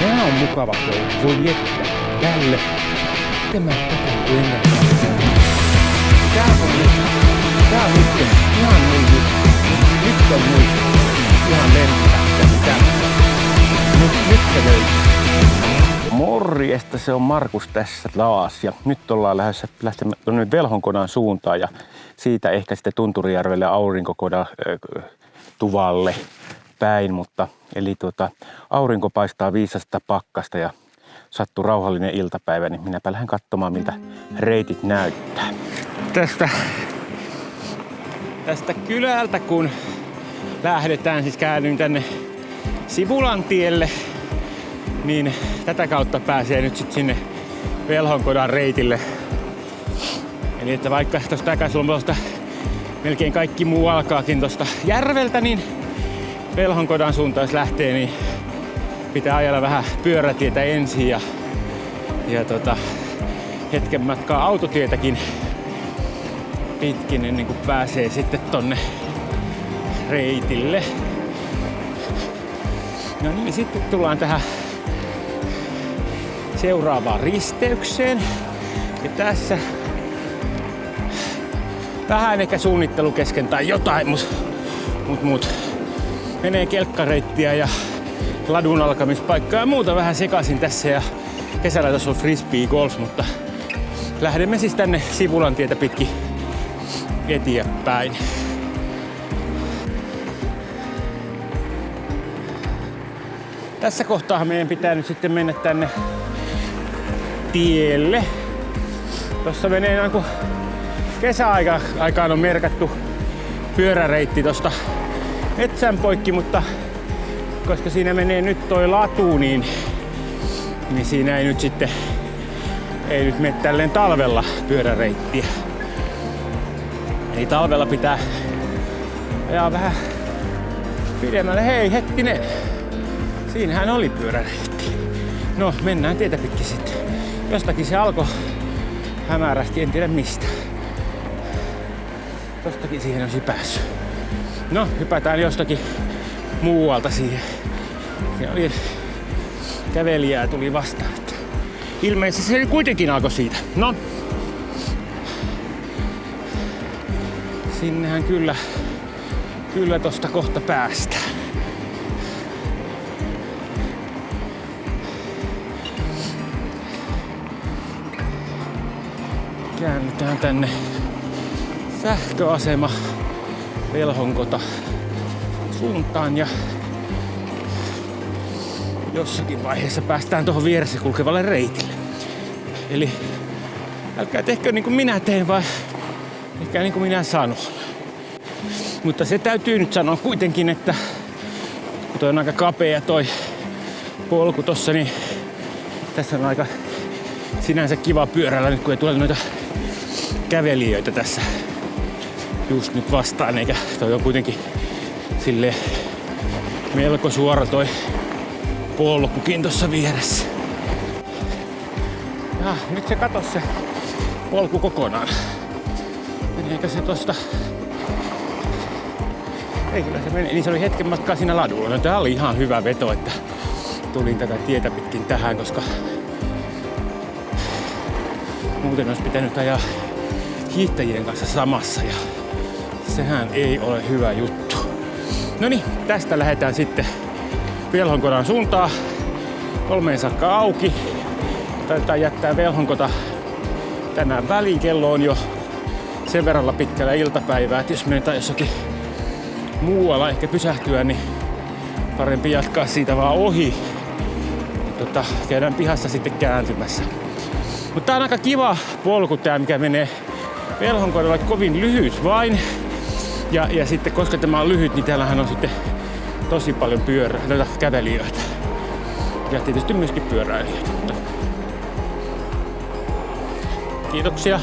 Tää on mukava koulu. Voi jättää tälle. Tämä tätä ennen. Tää on nyt ihan mun juttu. Nyt on mun ihan lentää. Nyt se löytyy. Morjesta, se on Markus tässä taas. Ja nyt ollaan lähdössä Velhonkodan suuntaan ja siitä ehkä sitten Tunturijärvelle Aurinkokodan tuvalle päin. Mutta eli aurinko paistaa viisasta pakkasta ja sattuu rauhallinen iltapäivä, niin minäpä lähden katsomaan, miltä reitit näyttää. Tästä kylältä kun lähdetään, siis käännyn tänne Sivulantielle, niin tätä kautta pääsee nyt sitten sinne Velhonkodan reitille. Eli että vaikka tuosta Äkäsulmasta melkein kaikki muu alkaakin tuosta järveltä, niin Velhonkodan suuntaan jos lähtee, niin pitää ajella vähän pyörätietä ensin ja hetken matkaa autotietäkin pitkin ennen kuin pääsee sitten tonne reitille. No niin, sitten tullaan tähän seuraavaan risteykseen. Ja tässä vähän ehkä suunnittelu kesken tai jotain, mut menee kelkkareittiä ja ladun alkamispaikkaa ja muuta vähän sekaisin tässä. Ja kesällä tässä on frisbee golf, mutta lähdemme siis tänne Sivulantietä pitkin eteenpäin. Tässä kohtaa meidän pitää nyt sitten mennä tänne tielle. Tossa menee noin kun kesäaikaan on merkattu pyöräreitti tosta metsän poikki, mutta koska siinä menee nyt toi latu, niin siinä ei nyt mene tälleen talvella pyöräreittiä. Eli talvella pitää ajaa vähän pidemmälle. Hei, hetkinen! Siinähän oli pyöräreitti. No, mennään tietä pitkin sitten. Jostakin se alkoi hämärästi, en tiedä mistä. Tostakin siihen olisi päässyt. No, hypätään jostakin muualta siihen. Siinä oli kävelijää tuli vastaan. Ilmeisesti se kuitenkin alkoi siitä. No. Sinnehän kyllä tosta kohta päästään. Käännytään tänne sähköasema Velhonkota suuntaan ja jossakin vaiheessa päästään tuohon vieressä kulkevalle reitille. Eli älkää tehkö niin kuin minä teen, vaan ehkä niin kuin minä sanon. Mutta se täytyy nyt sanoa kuitenkin, että kun toi on aika kapea toi polku tossa, niin tässä on aika sinänsä kiva pyörällä nyt kun ei tule noita kävelijöitä tässä just nyt vastaan, eikä toi on kuitenkin silleen melko suora toi polkukin tossa vieressä. Ja nyt se katos se polku kokonaan. Meneekö se tosta? Ei kyllä se meni. Niin se oli hetken matkaa siinä ladulla. No tää oli ihan hyvä veto, että tulin tätä tietä pitkin tähän, koska muuten olisi pitänyt ajaa hiihtäjien kanssa samassa ja sehän ei ole hyvä juttu. Noniin, tästä lähdetään sitten Velhonkodan suuntaan. 3 saakka auki. Taitaa jättää Velhonkota tänään väliin. Kello on jo sen verralla pitkällä iltapäivää, että jos menetään jossakin muualla ehkä pysähtyä, niin parempi jatkaa siitä vaan ohi. Käydään pihassa sitten kääntymässä. Mutta tää on aika kiva polku tää, mikä menee Velhonkodalla, kovin lyhyt vain. Ja sitten koska tämä on lyhyt, niin täällähän on sitten tosi paljon kävelijöitä. Ja tietysti myöskin pyöräilijöitä. Kiitoksia.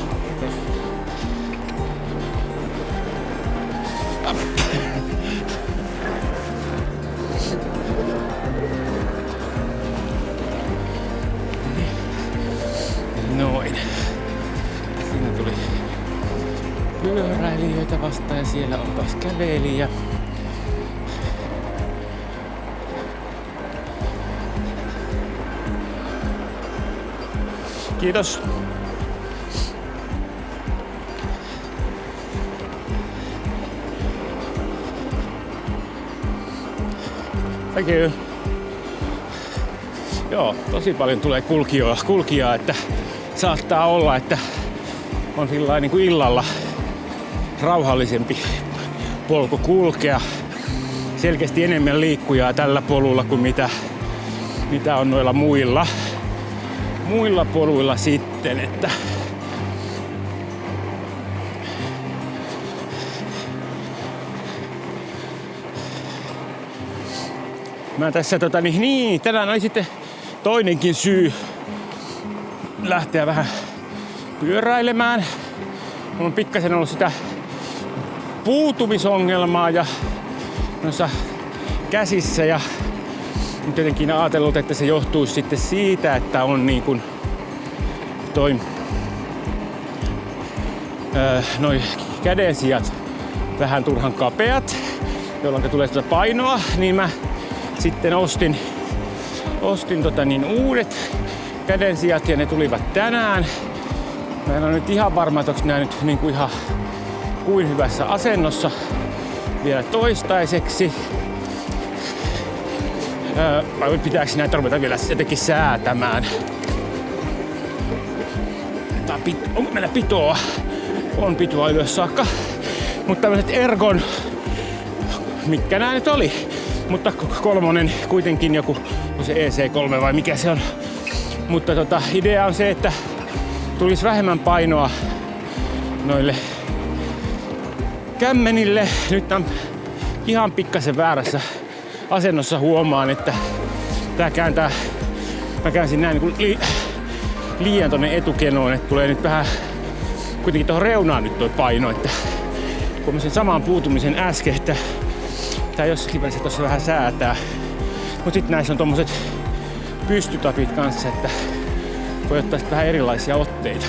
Noin. Siinä tuli pyöräilijöitä vastaan ja siellä on taas kävelijä. Kiitos. Thank you. Joo, tosi paljon tulee kulkijaa, että saattaa olla, että on sillä niin kuin illalla rauhallisempi polku kulkea. Selkeästi enemmän liikkujaa tällä polulla kuin mitä on noilla muilla poluilla sitten, että mä tässä tänään oli sitten toinenkin syy lähteä vähän pyöräilemään. Mulla on pikkasen ollut sitä puutumisongelmaa ja noissa käsissä ja nyt jotenkin ajatellut, että se johtuisi sitten siitä, että on niin kuin noi kädensijat vähän turhan kapeat, jolloin tulee sitä painoa, niin mä sitten ostin uudet kädensijat ja ne tulivat tänään. Mä en ole nyt ihan varma, että onko nää nyt niinku ihan kuin hyvässä asennossa vielä toistaiseksi. Vai pitääkö näitä ruveta vielä jotenkin säätämään? Onko meillä pitoa? On pitoa ylös saakka. Mutta tämmöiset Ergon, mitkä nää nyt oli? Mutta kolmonen kuitenkin joku, se EC3 vai mikä se on. Mutta idea on se, että tulisi vähemmän painoa noille kämmenille. Nyt on ihan pikkasen väärässä asennossa, huomaan, että tää kääntää, mä käänsin näin niin liian tonne etukenoon, että tulee nyt vähän kuitenkin tuohon reunaan nyt toi paino, että huomasin saman puutumisen äsken, että tää jossakin välissä tossa vähän säätää. Mut sit näissä on tommoset pystytapit kanssa, että voi ottaa sit vähän erilaisia otteita.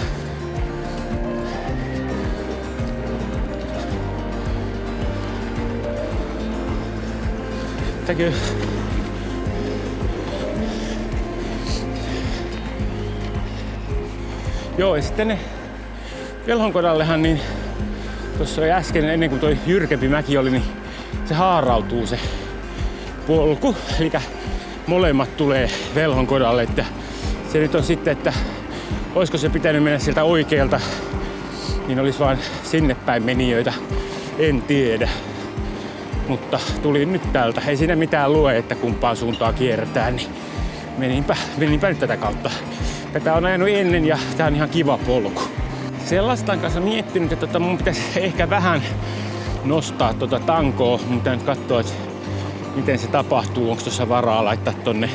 Thank you. Joo, ja sitten ne Velhonkodallehan, niin tuossa oli äsken, ennen kuin toi jyrkempi mäki oli, niin se haarautuu se polku. Eli molemmat tulee Velhonkodalle, että se nyt on sitten, että olisiko se pitänyt mennä sieltä oikealta, niin olisi vaan sinne päin menijöitä, en tiedä. Mutta tulin nyt täältä. Ei siinä mitään lue, että kumpaan suuntaan kierretään, niin meninpä nyt tätä kautta. Tätä on ajanut ennen ja tää on ihan kiva polku. Sellaista kanssa miettinyt, että mun pitäisi ehkä vähän nostaa tankoa. Mun pitää nyt katsoa, että miten se tapahtuu. Onko tuossa varaa laittaa tonne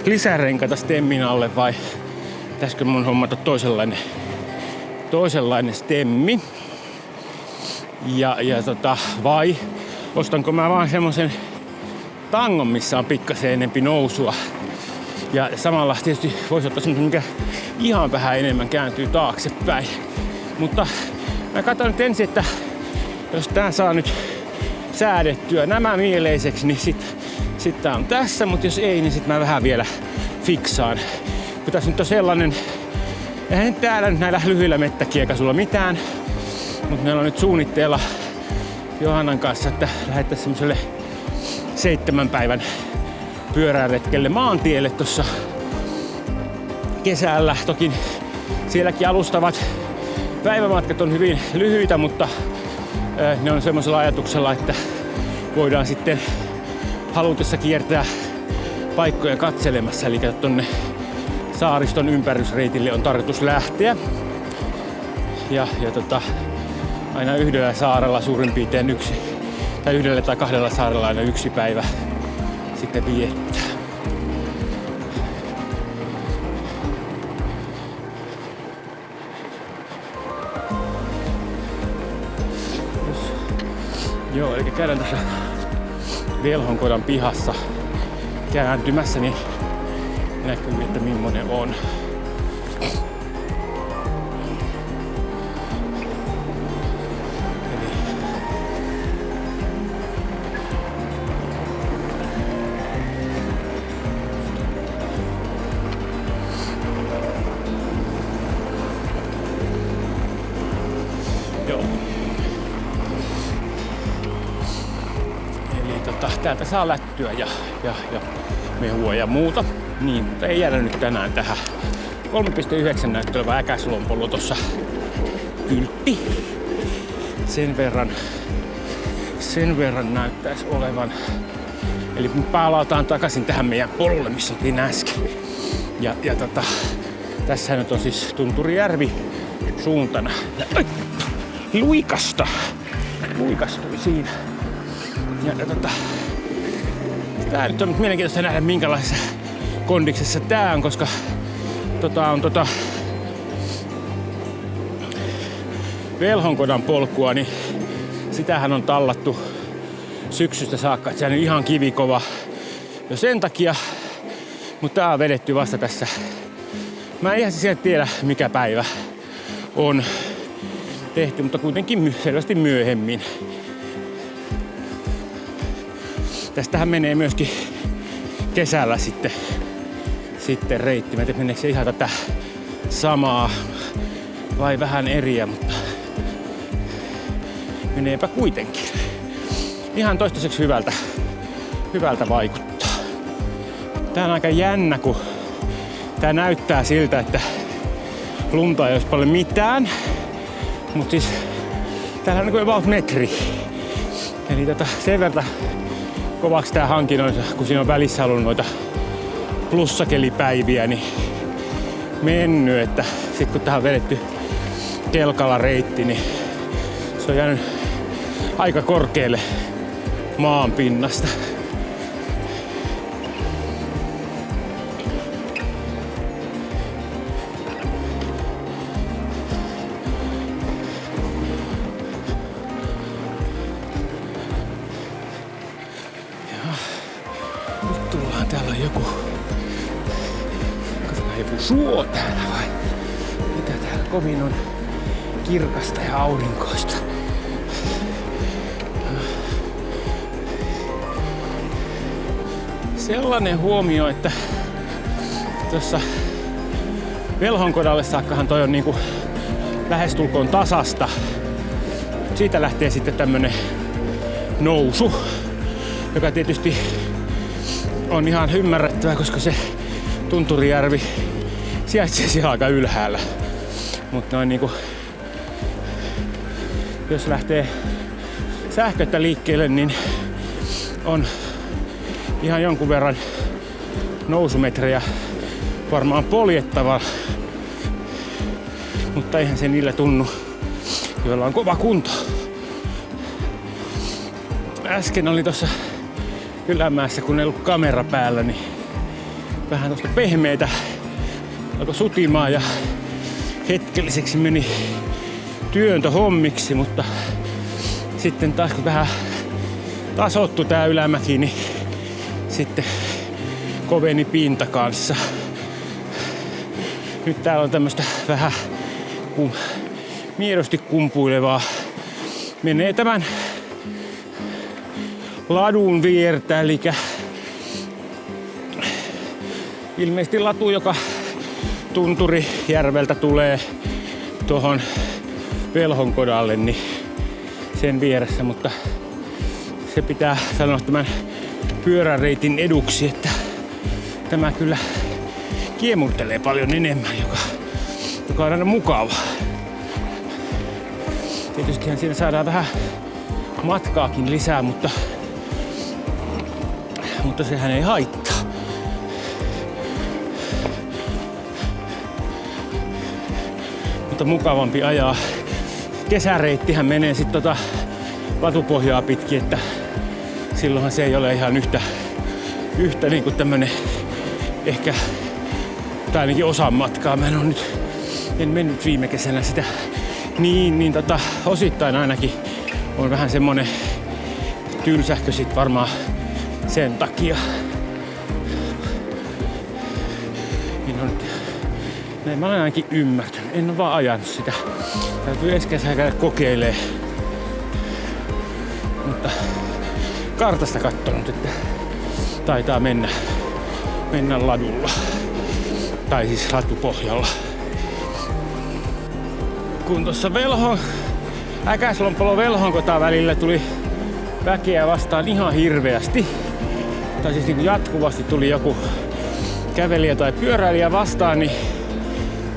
lisärenkaita stemmin alle vai pitäisikö mun hommata toisenlainen stemmi. Vai ostanko mä vaan semmosen tangon, missä on pikkasen enempi nousua. Ja samalla tietysti voisi ottaa semmosen, mikä ihan vähän enemmän kääntyy taaksepäin. Mutta mä katson nyt ensin, että jos tää saa nyt säädettyä nämä mieleiseksi, niin sit tää on tässä. Mutta jos ei, niin sit mä vähän vielä fiksaan. Kun tässä nyt on sellainen, eihän täällä nyt näillä lyhyillä mettäkiekasuilla mitään. Mutta meillä on nyt suunnitteilla Johannan kanssa, että lähdettäisiin semmoselle 7 päivän pyöräretkelle maantielle tuossa kesällä. Toki sielläkin alustavat päivämatkat on hyvin lyhyitä, mutta ne on semmoisella ajatuksella, että voidaan sitten halutessa kiertää paikkoja katselemassa. Eli tonne saariston ympärysreitille on tarkoitus lähteä. Ja aina yhdellä saarella suurin piirtein yhdellä tai 2 saarella aina 1 päivä sitten viettää. Joo, eli käydään tässä Velhonkodan pihassa kääntymässä, niin näkyy, että millainen on. täältä saa lättyä ja mehua ja muuta. Niin, mutta ei jäädä nyt tänään tähän. 3,9 näyttelevä Äkäslompolo tossa kyltti. Sen verran näyttäisi olevan. Eli me palataan takaisin tähän meidän polulle, missä oltiin äsken. Ja tässä nyt on siis Tunturijärvi suuntana. Luikastui siinä. Ja tää nyt on mielenkiintoista nähdä minkälaisessa kondiksessa tää on, koska Velhonkodan polkua, niin sitähän on tallattu syksystä saakka, että se on ihan kivikova jo sen takia, mutta tää on vedetty vasta tässä. Mä en ihan sieltä tiedä mikä päivä on tehty, mutta kuitenkin selvästi myöhemmin. Tästähän menee myöskin kesällä sitten reitti. Mä en tiedä, meneekö se ihan tätä samaa vai vähän eriä, mutta meneepä kuitenkin. Ihan toistaiseksi hyvältä vaikuttaa. Tää on aika jännä, kun tää näyttää siltä, että lunta ei olisi paljon mitään. Mut siis täällä on about metri. Eli sen verran kovaksi tää hankinnoissa, kun siinä on välissä ollut noita plussakelipäiviä, niin mennyt, että sit kun tähän on vedetty kelkalla reitti, niin se on jäänyt aika korkealle maan pinnasta. Nyt tullaan, täällä on joku suo täällä vai mitä täällä kovin on kirkasta ja aurinkoista. Sellainen huomio, että tuossa Velhonkodalle saakkahan toi on niinku lähestulkoon tasasta. Siitä lähtee sitten tämmönen nousu, joka tietysti on ihan ymmärrettävää, koska se Tunturijärvi sijaitsee siellä aika ylhäällä. Mutta noin niinku, jos lähtee sähköttä liikkeelle, niin on ihan jonkun verran nousumetrejä varmaan poljettava. Mutta eihän se niillä tunnu, joilla on kova kunto. Äsken oli tossa Ylämäessä, kun ei ollut kamera päällä, niin vähän tosta pehmeitä alkoi sutimaan ja hetkelliseksi meni työntöhommiksi, mutta sitten taas kun vähän tasottu tää ylämäki, niin sitten koveni pinta kanssa. Nyt täällä on tämmöstä vähän miedosti kumpuilevaa. Menee tämän ladun viertä, eli ilmeisesti latu, joka Tunturijärveltä tulee tuohon Velhonkodalle, niin sen vieressä, mutta se pitää sanoa tämän pyöräreitin eduksi, että tämä kyllä kiemurtelee paljon enemmän, joka on aina mukava. Tietystihän siinä saadaan vähän matkaakin lisää, mutta sehän ei haittaa. Mutta mukavampi ajaa. Kesäreittihän menee sitten latupohjaa pitkin, että silloinhan se ei ole ihan yhtä niin kuin tämmönen ehkä, tai ainakin osan matkaa. Mä en mennyt viime kesänä sitä niin osittain ainakin on vähän semmonen tylsähkö sit varmaan sen takia. Näin mä olen ainakin ymmärtänyt. En ole vaan ajanut sitä. Täytyy ensi kesää käydä kokeilee. Kartasta katsonut, että taitaa mennä ladulla. Tai siis latupohjalla. Kun tuossa Äkäslompolo Velhonkotaan välillä tuli väkeä vastaan ihan hirveästi. Tai siis niin jatkuvasti tuli joku kävelijä tai pyöräilijä vastaan, niin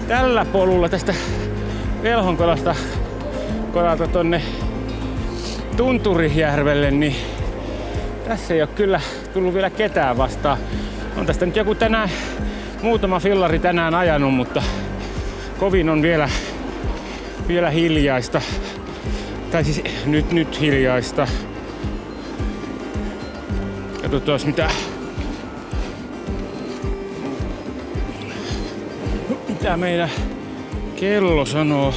tällä polulla tästä Velhonkodalta tonne Tunturijärvelle, niin tässä ei ole kyllä tullut vielä ketään vastaan. On tästä nyt joku muutama fillari tänään ajanut, mutta kovin on vielä hiljaista. Tai siis nyt hiljaista. Katsotaan mitä meidän kello sanoo.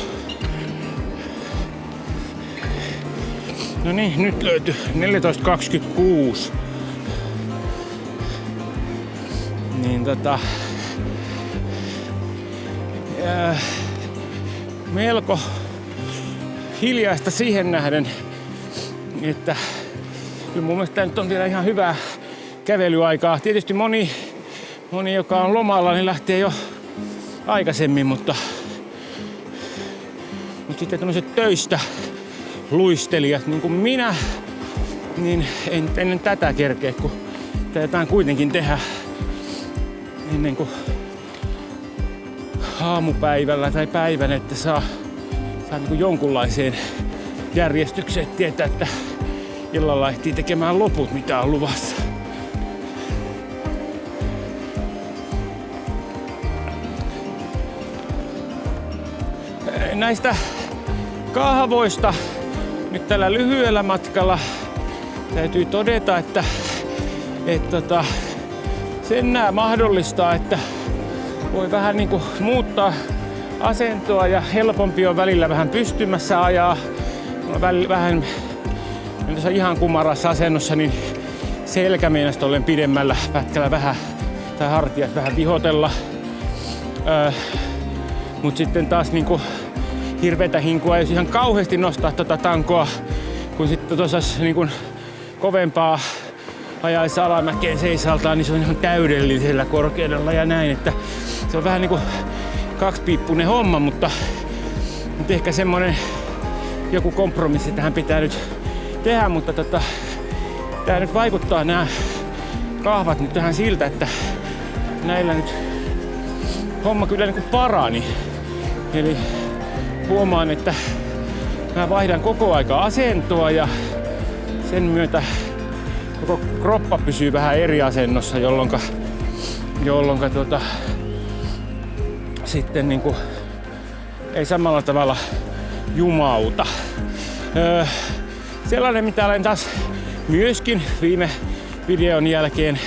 No niin, nyt löytyi 14.26. Niin melko hiljaista siihen nähden, että kyllä mun mielestä nyt on vielä ihan hyvää kävelyaikaa. Tietysti moni joka on lomalla, niin lähtee jo aikaisemmin, mutta sitten tämmöiset töistä luistelijat, niin kuin minä, niin ennen tätä kerkeä, kun täytyy kuitenkin tehdä ennen kuin aamupäivällä tai päivän, että saa niin kuin jonkunlaiseen järjestykseen tietää, että illalla ehtii tekemään loput, mitä on luvassa. Näistä kahvoista nyt tällä lyhyellä matkalla täytyy todeta, että sen nää mahdollistaa, että voi vähän niinku muuttaa asentoa ja helpompi on välillä vähän pystymässä ajaa. Vähän tässä ihan kumarassa asennossa, niin selkä meinasta ollen pidemmällä pätkällä vähän tai hartiat vähän vihotella. Mut sitten taas niinku hirveetä hinkua, jos ihan kauheasti nostaa tankoa, kun sitten tuossa niin kovempaa ajaessa alamäkeen seisaltaan, niin se on ihan täydellisellä korkeudella ja näin, että se on vähän niinku kaksipiippunen homma, mutta ehkä semmonen joku kompromissi tähän pitää nyt tehdä, mutta tää nyt vaikuttaa nämä kahvat nyt tähän siltä, että näillä nyt homma kyllä niinku parani. Eli huomaan, että mä vaihdan koko aika asentoa ja sen myötä koko kroppa pysyy vähän eri asennossa, jolloinka sitten niinku ei samalla tavalla jumauta. Sellainen, mitä olen taas myöskin viime videon jälkeen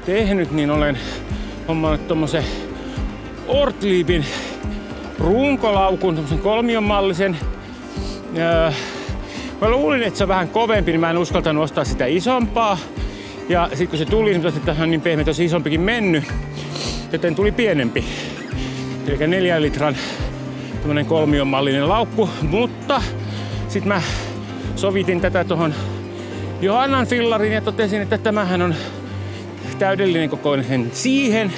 tehnyt, niin olen hommannut tommosen Ortliebin runkolaukun, tämmösen kolmionmallisen. Mä luulin, että se on vähän kovempi, niin mä en uskaltanut ostaa sitä isompaa. Ja sit kun se tuli, niin tosi, että on niin pehmeä, että olisi isompikin mennyt. Joten tuli pienempi. Eli 4 litran tämmönen kolmionmallinen laukku. Mutta sit mä sovitin tätä tohon Johannan fillariin ja totesin, että tämähän on täydellinen kokoinen siihen.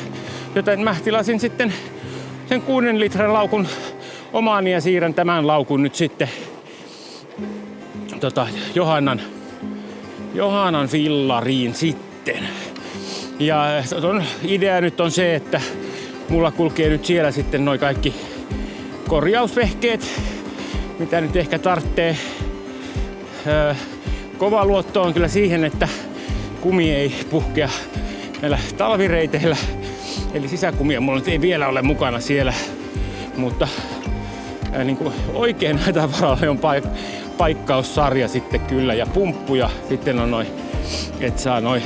Joten mä tilasin sitten sen 6 litran laukun omaani ja siirrän tämän laukun nyt sitten Johannan fillariin sitten. Ja idea nyt on se, että mulla kulkee nyt siellä sitten noi kaikki korjausvehkeet, mitä nyt ehkä tarvitsee. Kova luotto on kyllä siihen, että kumi ei puhkea näillä talvireiteillä. Eli sisäkumia mulla nyt ei vielä ole mukana siellä, mutta niin kuin oikein hätävaralle on paikkaussarja sitten kyllä ja pumppuja sitten on noin, et saa noin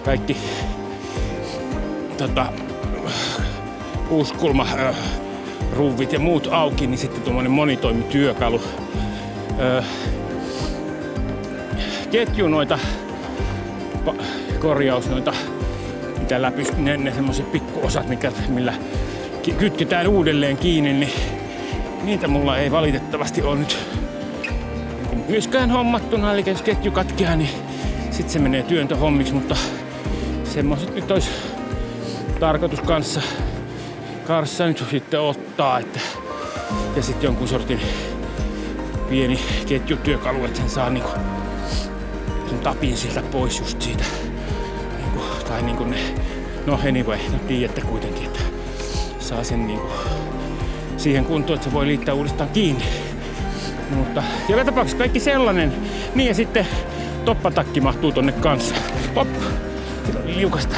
kaikki uuskulma ruuvit ja muut auki, niin sitten tuommoinen monitoimityökalu. Ketju noita korjaus noita mitä läpys, ne semmoiset pikkuosat, millä kytketään uudelleen kiinni, niin niitä mulla ei valitettavasti ole nyt myöskään hommattuna. Eli jos ketju katkeaa, niin sit se menee työntöhommiksi, mutta semmoset nyt olisi tarkoitus kanssa nyt sitten ottaa, että ja sitten jonkun sortin pieni ketjutyökalu, että sen saa niinku tapin sieltä pois just siitä. Tai niinku ne, no anyway, no tiedätte kuitenkin, että saa sen niinku siihen kuntoon, että se voi liittää uudestaan kiinni. Mutta joka tapauksessa kaikki sellainen. Niin ja sitten toppatakki mahtuu tonne kanssa. Hop! Sillä oli liukasta.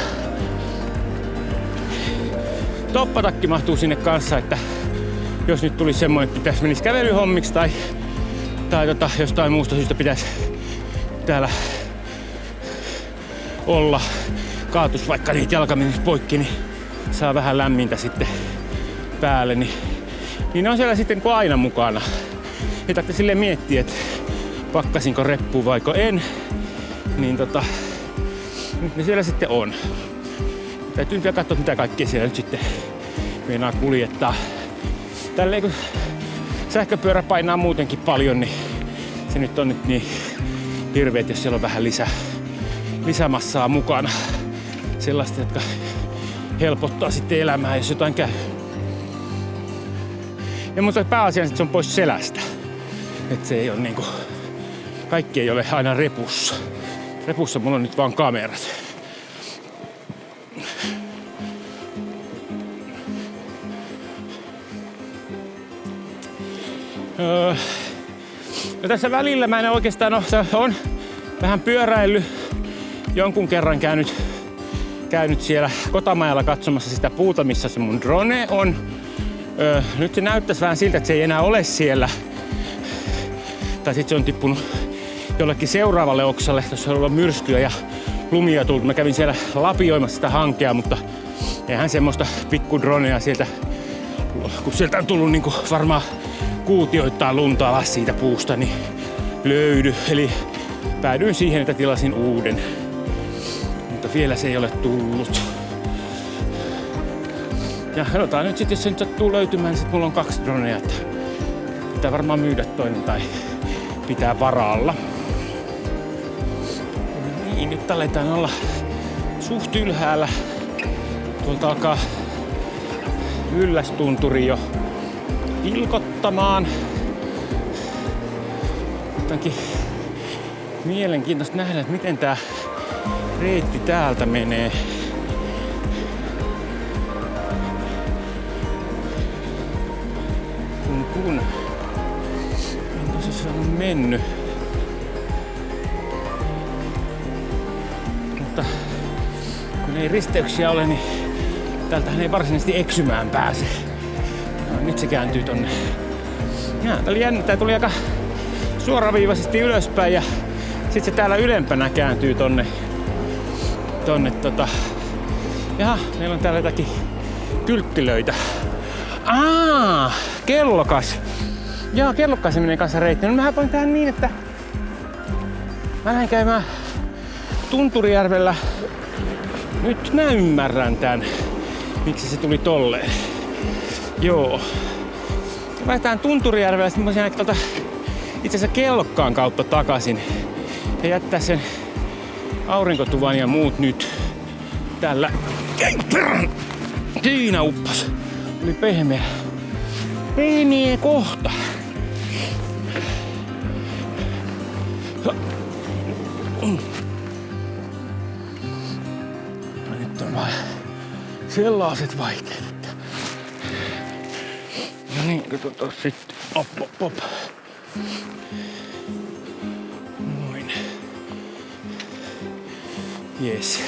Toppatakki mahtuu sinne kanssa, että jos nyt tulisi semmoinen, että pitäisi menisi kävelyhommiksi tai jostain muusta syystä pitäisi täällä olla, kaatus vaikka niitä jalka menisi poikki, niin saa vähän lämmintä sitten päälle, niin ne on siellä sitten aina mukana. Ei tarvitse silleen miettiä, että pakkasinko reppuun vaiko en, niin nyt ne siellä sitten on. Täytyy nyt katsoa, mitä kaikkea siellä nyt sitten meinaa kuljettaa. Tälleen kun sähköpyörä painaa muutenkin paljon, niin se nyt on nyt niin hirveet, jos siellä on vähän lisämassaa mukana. Sellaista, jotka helpottaa sitten elämää, jos jotain käy. Ja mutta pääasiassa se on pois selästä. Että se ei ole niinku, kaikki ei ole aina repussa. Repussa mulla on nyt vaan kamerat. No tässä välillä mä en oikeastaan on vähän pyöräillyt. Jonkun kerran käynyt siellä Kotamajalla katsomassa sitä puuta, missä se mun drone on. Nyt se näyttäisi vähän siltä, että se ei enää ole siellä. Tai sitten se on tippunut jollekin seuraavalle oksalle. Tuossa on ollut myrskyä ja lumia tullut. Mä kävin siellä lapioimassa sitä hankea, mutta eihän semmoista pikkudronea sieltä, kun sieltä on tullut niinku varmaan kuutioittain lunta alas siitä puusta, niin löydy. Eli päädyin siihen, että tilasin uuden. Mutta vielä se ei ole tullut. Ja katsotaan nyt sitten, jos se nyt sattuu löytymään, niin sit mulla on 2 dronea. Että pitää varmaan myydä toinen tai pitää varalla. Niin, nyt aletaan olla suht ylhäällä. Tuolta alkaa Yllästunturi jo pilkottamaan. Jotenkin mielenkiintoista nähdä, että miten tää reitti täältä menee. Kun en tosissaan mennyt. Mutta kun ei risteyksiä ole, niin täältähän ei varsinaisesti eksymään pääse. No, nyt se kääntyy tonne. Tää oli jännä, tää tuli aika suoraviivaisesti ylöspäin ja sit se täällä ylempänä kääntyy tonne. Jaha, meillä on täällä jotakin kylttilöitä. Kellokas. Jaa, kellokas menee kanssa reitti. No mähän voin tehdä niin, että mä lähden käymään Tunturijärvellä. Nyt mä ymmärrän tän, miksi se tuli tolleen. Joo. Lähdetään Tunturijärvellä, sitten mä voisin aina itse asiassa Kellokkaan kautta takaisin. Ja jättää sen aurinkotuvan ja muut nyt tällä. Siinä uppas. Oli pehmeä. Pehmeä kohta. Nyt on vaan sellaiset vaikeudet. No niin, katsotaan sitten. Op. Noin. Jes.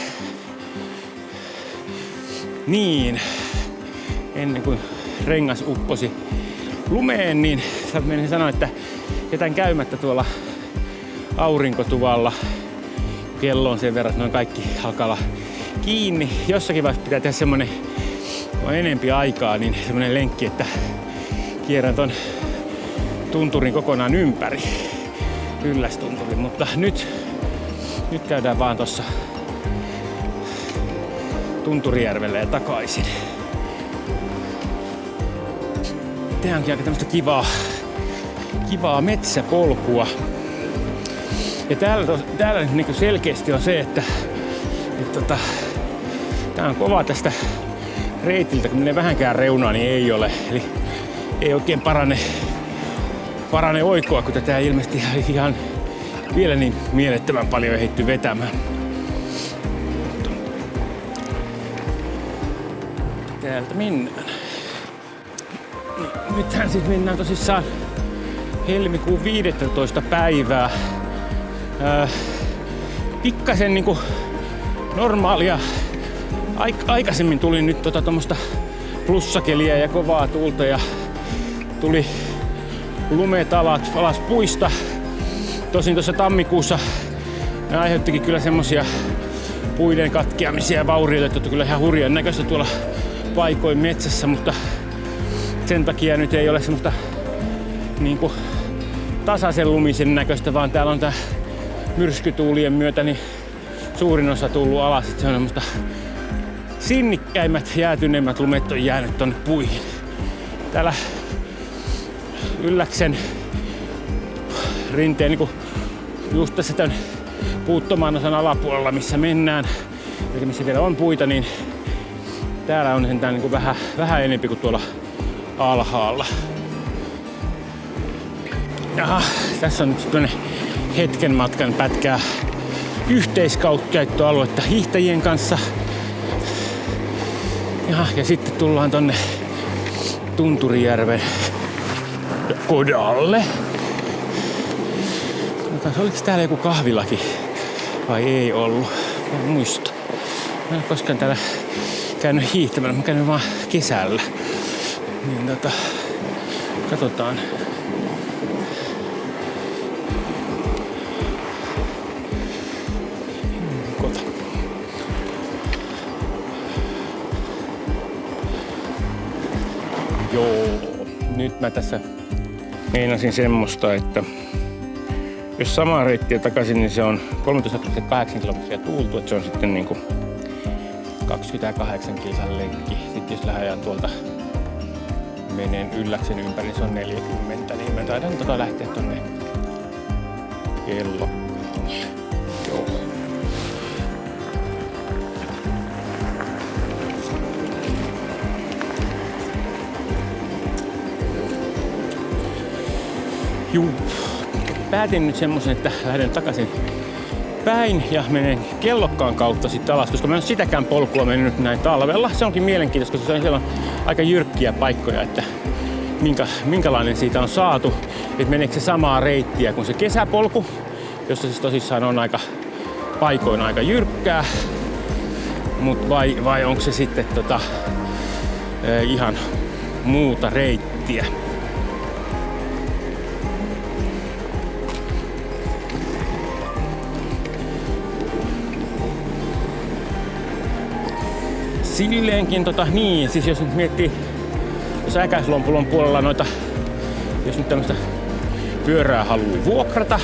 Niin. Ennen kuin rengas upposi lumeen, niin menin sanoa, että jätän käymättä tuolla aurinkotuvalla. Kello on sen verran, että noin kaikki alkaa kiinni. Jossakin vaiheessa pitää tehdä semmonen, kun on enempi aikaa, niin semmonen lenkki, että kierrän ton tunturin kokonaan ympäri. Yllästunturin, mutta nyt käydään vaan tossa Tunturijärvelle ja takaisin. Tehdäänkin aika tämmöstä kivaa metsäpolkua. Ja täällä niin selkeästi on se, että tää on kova tästä reitiltä, kun menee vähänkään reunaa, niin ei ole. Eli ei oikein parane oikoa, kun tätä ilmeisesti ihan vielä niin mielettömän paljon ehditty vetämään. Täältä mennään. Nythän siis mennään tosissaan helmikuun 15. päivää. Pikkasen niinku normaalia. Aikaisemmin tuli nyt tommoista plussakeliä ja kovaa tuulta ja tuli lumet alas puista. Tosin tuossa tammikuussa ne aiheuttikin kyllä semmosia puiden katkeamisia ja vaurioita, että kyllä ihan hurjan näköistä tuolla paikoin metsässä, mutta sen takia nyt ei ole semmoista niinku tasaisen lumisen näköistä, vaan täällä on tää myrskytuulien myötä niin suurin osa tullut alas. Se on semmoista sinnikkäimmät jäätyneimmät lumet on jäänyt tonne puihin. Täällä Ylläksen rinteen niinku just tässä tän puuttoman osan alapuolella, missä mennään, eli missä vielä on puita, niin täällä on sentään niinku vähän enempi kuin tuolla alhaalla. Jaha, tässä on nyt tuonne hetken matkan pätkää yhteiskauppakäyttöaluetta hiihtäjien kanssa. Jaha, ja sitten tullaan tonne Tunturijärven kodalle. Oliko täällä joku kahvilakin vai ei ollut? En muista. Mä en ole koskaan täällä käynyt hiihtämällä, mä käynyt vaan kesällä. Niin katsotaan. Joo, nyt mä tässä meinasin semmoista, että jos samaa reittiä takaisin, niin se on 13,8 kilometriä tuultu, että se on sitten niinku 28 kilsan lenkki. Sitten jos lähdetään tuolta menen Ylläksen ympäri, niin se on 40, niin mä taidan lähteä tonne Kellokkaalle. Joo. Juu. Päätin nyt semmosen, että lähden takaisin päin ja menen Kellokkaan kautta sitten alas, koska mä en ole sitäkään polkua mennyt näin talvella. Se onkin mielenkiintoista, koska siellä on aika jyrkkiä paikkoja, että minkälainen siitä on saatu. Että meneekö se samaa reittiä kuin se kesäpolku, jossa siis tosissaan on paikoin aika jyrkkää. Mut vai onko se sitten ihan muuta reittiä. Silleenkin niin, siis jos nyt miettii, jos Äkäslompulon puolella noita, jos nyt tämmöistä pyörää haluaa vuokrata,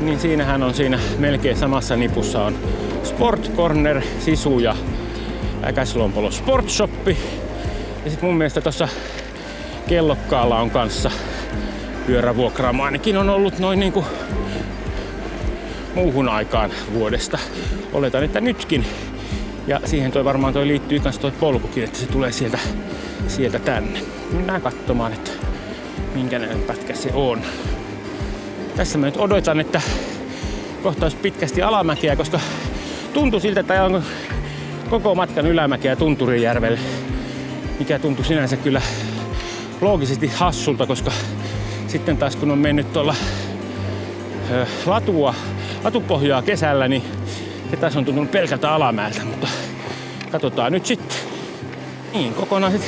niin siinähän on siinä melkein samassa nipussa on Sport Corner, Sisu ja Äkäslompolo Sport Shoppi. Ja sit mun mielestä tossa Kellokkaalla on kanssa pyörävuokraama, ainakin on ollut noin niinku muuhun aikaan vuodesta. Oletan, että nytkin. Ja siihen varmaan liittyy kans toi polkukin, että se tulee sieltä tänne. Mennään katsomaan, että minkälainen pätkä se on. Tässä mä nyt odotan, että kohta olisi pitkästi alamäkiä, koska tuntui siltä, että on koko matkan ylämäkiä Tunturijärvelle. Mikä tuntui sinänsä kyllä loogisesti hassulta, koska sitten taas kun on mennyt tuolla latupohjaa kesällä, niin se taas on tuntunut pelkältä alamäeltä, mutta katsotaan nyt sitten. Niin, kokonaiset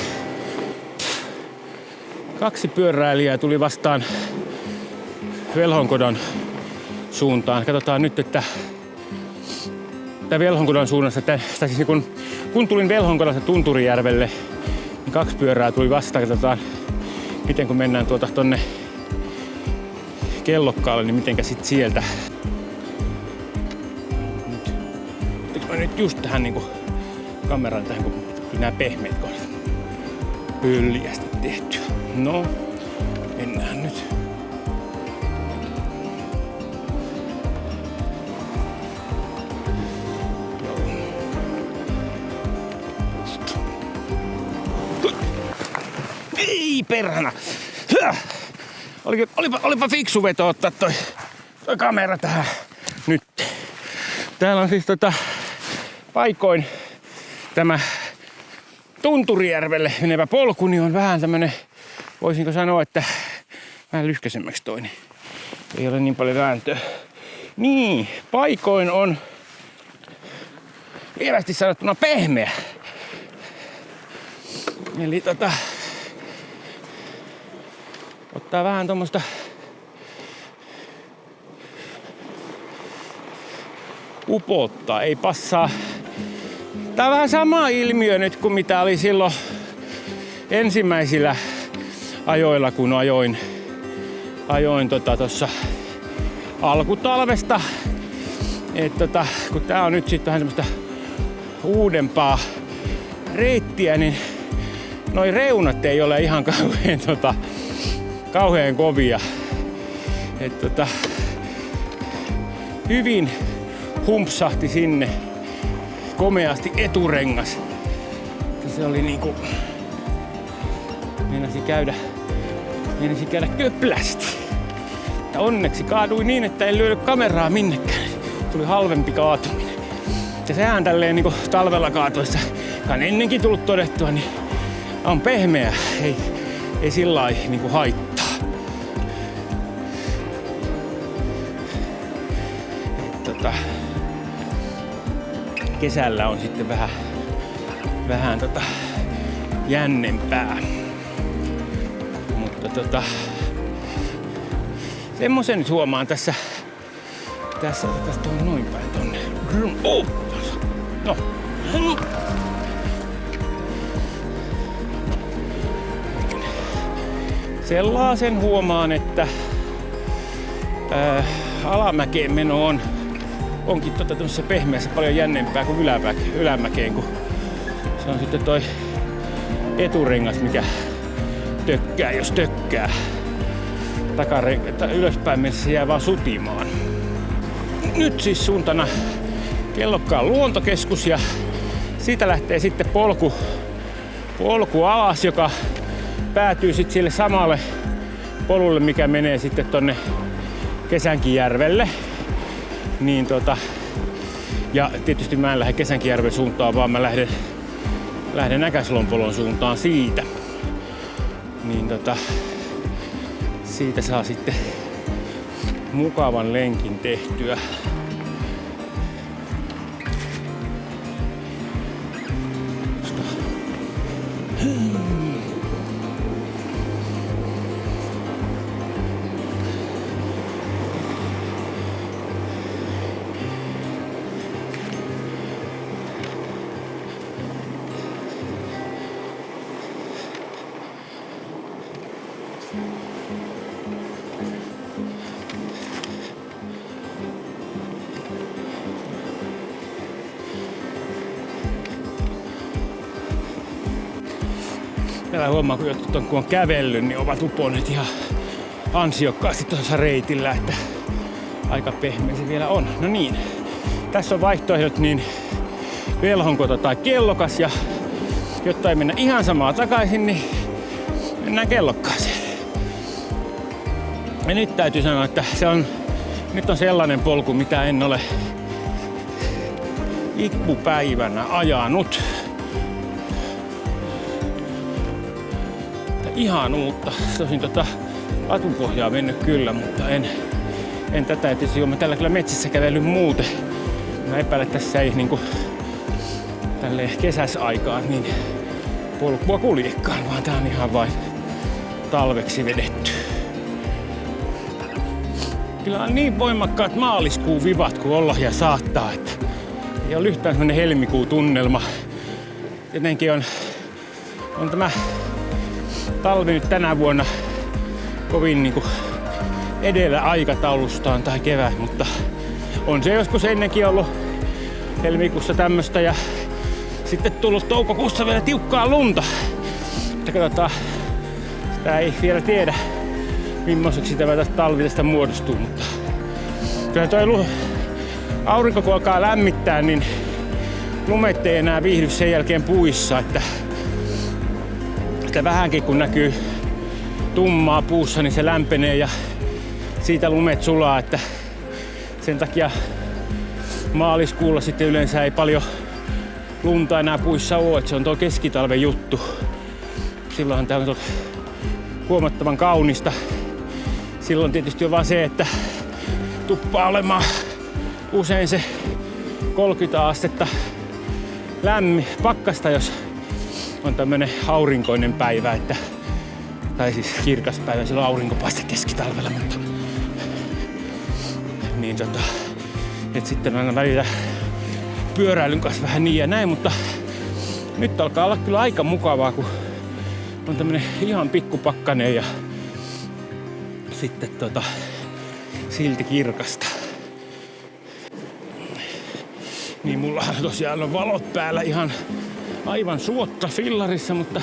2 pyöräilijää tuli vastaan Velhonkodon suuntaan. Katsotaan nyt, että Velhonkodon suunnassa, siis kun tulin Velhonkodasta Tunturijärvelle, niin 2 pyörää tuli vastaan. Katsotaan, miten kun mennään tonne Kellokkaalle, niin mitenkä sit sieltä. Nyt just tähän niinku kameraan tähän, kun nämä pehmeät kohdat. Pölliästi tehtyä. No, mennään nyt. Joo. Ei perhana! Olipa fiksu veto ottaa toi kamera tähän nyt. Täällä on siis paikoin tämä Tunturijärvelle menevä polku, niin on vähän tämmönen, voisinko sanoa, että vähän lyhkäisemmäksi toi, niin ei ole niin paljon vääntöä. Niin, paikoin on lievästi sanottuna pehmeä. Eli ottaa vähän tommoista upottaa, ei passaa. Tää on vähän sama ilmiö nyt kuin mitä oli silloin ensimmäisillä ajoilla, kun ajoin tossa alkutalvesta. Kun tää on nyt sit vähän semmoista uudempaa reittiä, niin noi reunat ei ole ihan kauhean kovia. Hyvin humpsahti sinne komeasti eturengas. Se oli niinku meinasi käydä köplästi. Ja onneksi kaaduin niin, että ei lyödy kameraa minnekään. Tuli halvempi kaatuminen. Ja sehän tälleen niinku talvella kaatuessa, joka on ennenkin tullut todettua, niin on pehmeä. Ei sillä lailla niinku haittaa. Kesällä on sitten vähän jännempää. Mutta semmosen nyt huomaan tässä on noin päin tonne. No. Sellaisen huomaan, että alamäkeen meno onkin tämmöisessä pehmeässä paljon jännempää kuin ylämäkeen, kun se on sitten toi eturengas, mikä tökkää, jos tökkää. Ylöspäin mennessä jää vaan sutimaan. Nyt siis suuntana Kellokkaan luontokeskus ja siitä lähtee sitten polku alas, joka päätyy sitten sille samalle polulle, mikä menee sitten tonne Kesänkijärvelle. Niin ja tietysti mä en lähde Kesänkijärven suuntaan, vaan mä lähden Näkäslompolon suuntaan siitä. Niin siitä saa sitten mukavan lenkin tehtyä. Täällä huomaa, kun jotkut kun on kävellyt, niin ovat uponneet ihan ansiokkaasti tuossa reitillä, että aika pehmeä se vielä on. No niin, tässä on vaihtoehdot niin Velhonkota tai Kellokas, ja jotta ei mennä ihan samaa takaisin, niin mennään Kellokkaaseen. Ja nyt täytyy sanoa, että nyt on sellainen polku, mitä en ole ikkupäivänä ajanut. Ihan uutta. Tosin atupohjaa mennyt kyllä, mutta en tätä etisi ole. Mä tällä kyllä metsissä kävellyt muuten. Mä epäilen, että tässä ei niinku tälleen kesäsaikaan niin polkua kuljekaan, vaan tää on ihan vain talveksi vedetty. Kyllä on niin voimakkaat maaliskuun vivat kuin olla ja saattaa, että ei ole yhtään semmonen helmikuun tunnelma. Jotenkin on tämä talvi nyt tänä vuonna kovin niinku edellä aikataulustaan tai kevät, mutta on se joskus ennenkin ollut helmikuussa tämmöstä ja sitten tullut toukokuussa vielä tiukkaa lunta. Mutta katsotaan, sitä ei vielä tiedä millaiseksi tämä tästä talvi tästä muodostuu, mutta kyllä toi aurinko kun alkaa lämmittää, niin lumet ei enää viihdy sen jälkeen puissa, että vähänkin kun näkyy tummaa puussa, niin se lämpenee ja siitä lumet sulaa, että Sen takia maaliskuulla sitten yleensä ei paljon lunta enää puissa ole, että se on tuo keskitalven juttu. Silloinhan tää on huomattavan kaunista. Silloin tietysti on vaan se, että tuppaa olemaan usein se 30 astetta pakkasta, jos on tämmönen aurinkoinen päivä, tai siis kirkas päivä, silloin aurinko paistaa keskitalvella, mutta niin et sitten aina välillä pyöräilyn kanssa vähän niin ja näin, mutta nyt alkaa olla kyllä aika mukavaa, kun on tämmönen ihan pikkupakkanen ja sitten silti kirkasta. Niin mullahan tosiaan on valot päällä ihan aivan suotta fillarissa, mutta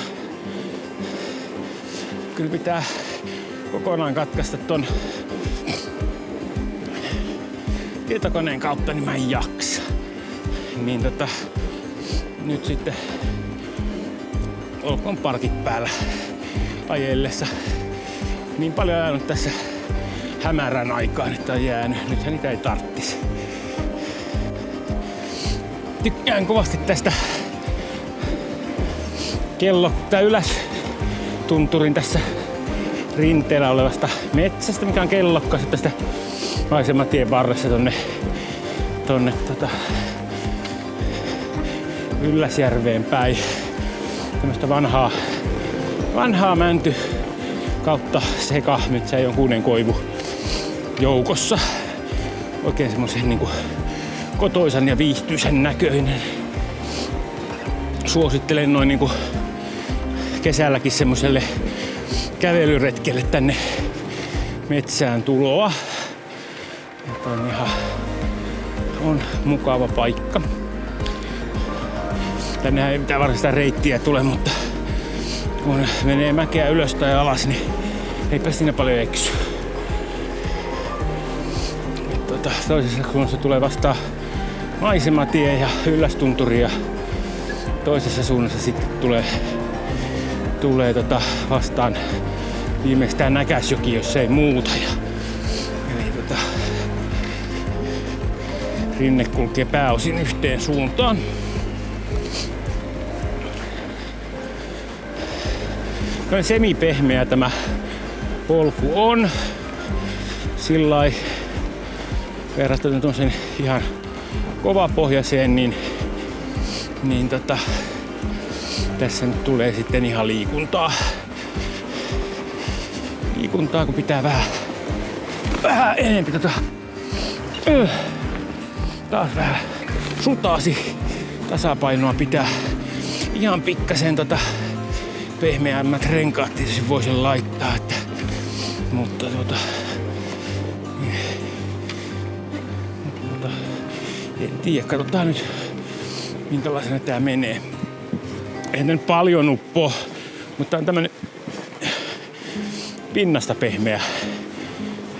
kyllä pitää kokonaan katkaista ton tietokoneen kautta, niin mä en jaksa. Niin nyt sitten olkoon parkit päällä ajellessa. Niin paljon ajanut tässä hämärän aikaan, että on jäänyt. Nythän niitä ei tarttisi. Tykkään kovasti tästä tunturin tässä rinteellä olevasta metsästä, mikä on kellokkaasti tästä maisematien varressa tonne Ylläsjärveen päin. Tämmöstä vanhaa mänty kautta sekametsää jonkun koivu joukossa. Oikein semmoisen niinku kotoisan ja viihtyisen näköinen. Suosittelen noin niinku kesälläkin semmoselle kävelyretkelle tänne metsään tuloa. Että on mukava paikka. Tännehän ei mitään varsinaista reittiä tule, mutta kun menee mäkeä ylös tai alas, niin eipä siinä paljon eksy. Toisessa suunnassa tulee vastaan maisematie ja Yllästunturi ja toisessa suunnassa sitten tulee vastaan viimeistään Näkäsjoki, jos ei muuta. Eli rinne kulkee pääosin yhteen suuntaan. Semipehmeä tämä polku on. Sillai verrattuna tuollaisen ihan kovapohjaiseen, niin tässä nyt tulee sitten ihan liikuntaa. Kun pitää vähän enemmän taas vähän sutaasi tasapainoa pitää. Ihan pikkasen pehmeämmät renkaat tietysti voisin laittaa, mutta en tiedä, katsotaan nyt minkälaisena tää menee. Ei nyt paljon uppoa, mutta on tämmönen pinnasta pehmeä.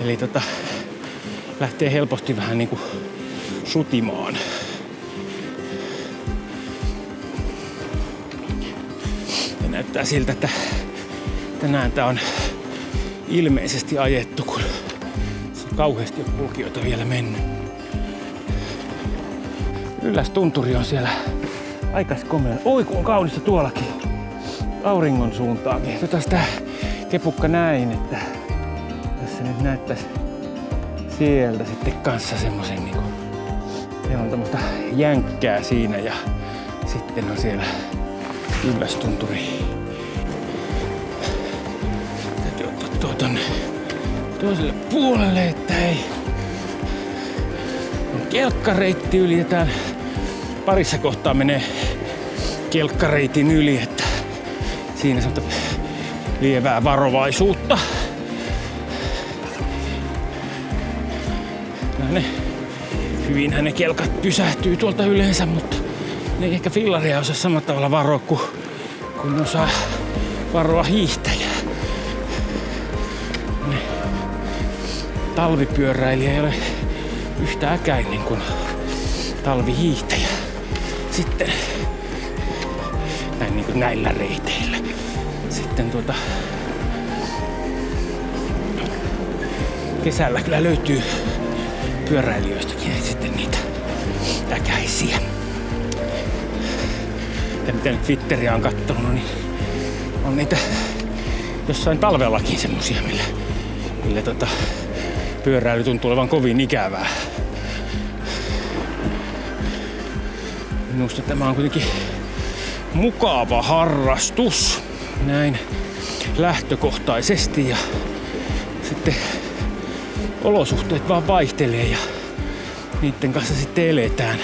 Eli lähtee helposti vähän niinku sutimaan. Ja näyttää siltä, että tänään tää on ilmeisesti ajettu, kun kauheasti on kulkijoita vielä mennyt. Yllästunturi on siellä aikas komea. Oi kun on kaunista tuollakin. Auringon suuntaankin. Tää kepukka näin, että tässä nyt näyttäisi sieltä sitten kanssa semmosen niinku. Siellä on tämmöstä jänkkää siinä ja sitten on siellä Yllästunturi. Täytyy ottaa tuo tonne toiselle puolelle, että ei. Kelkkareitti ylitetään. Parissa kohtaa menee kelkkareitin yli, että siinä semmoista lievää varovaisuutta. Hyvinhän ne kelkat pysähtyy tuolta yleensä, mutta ne ei ehkä fillaria osaa samalla tavalla varoa kun osaa varoa hiihtäjää. Talvipyöräilijä ei ole yhtä äkäinen kuin talvihiihtäjä. Sitten näin niin kuin näillä reiteillä. Sitten kesällä kyllä löytyy pyöräilijöistäkin sitten niitä äkäisiä. Ja mitä nyt Twitteriä on kattonut, niin on niitä jossain talvellakin semmosia, millä pyöräily tuntuu olevan kovin ikävää. Minusta tämä on kuitenkin mukava harrastus näin lähtökohtaisesti ja sitten olosuhteet vaan vaihtelee ja niiden kanssa sitten eletään.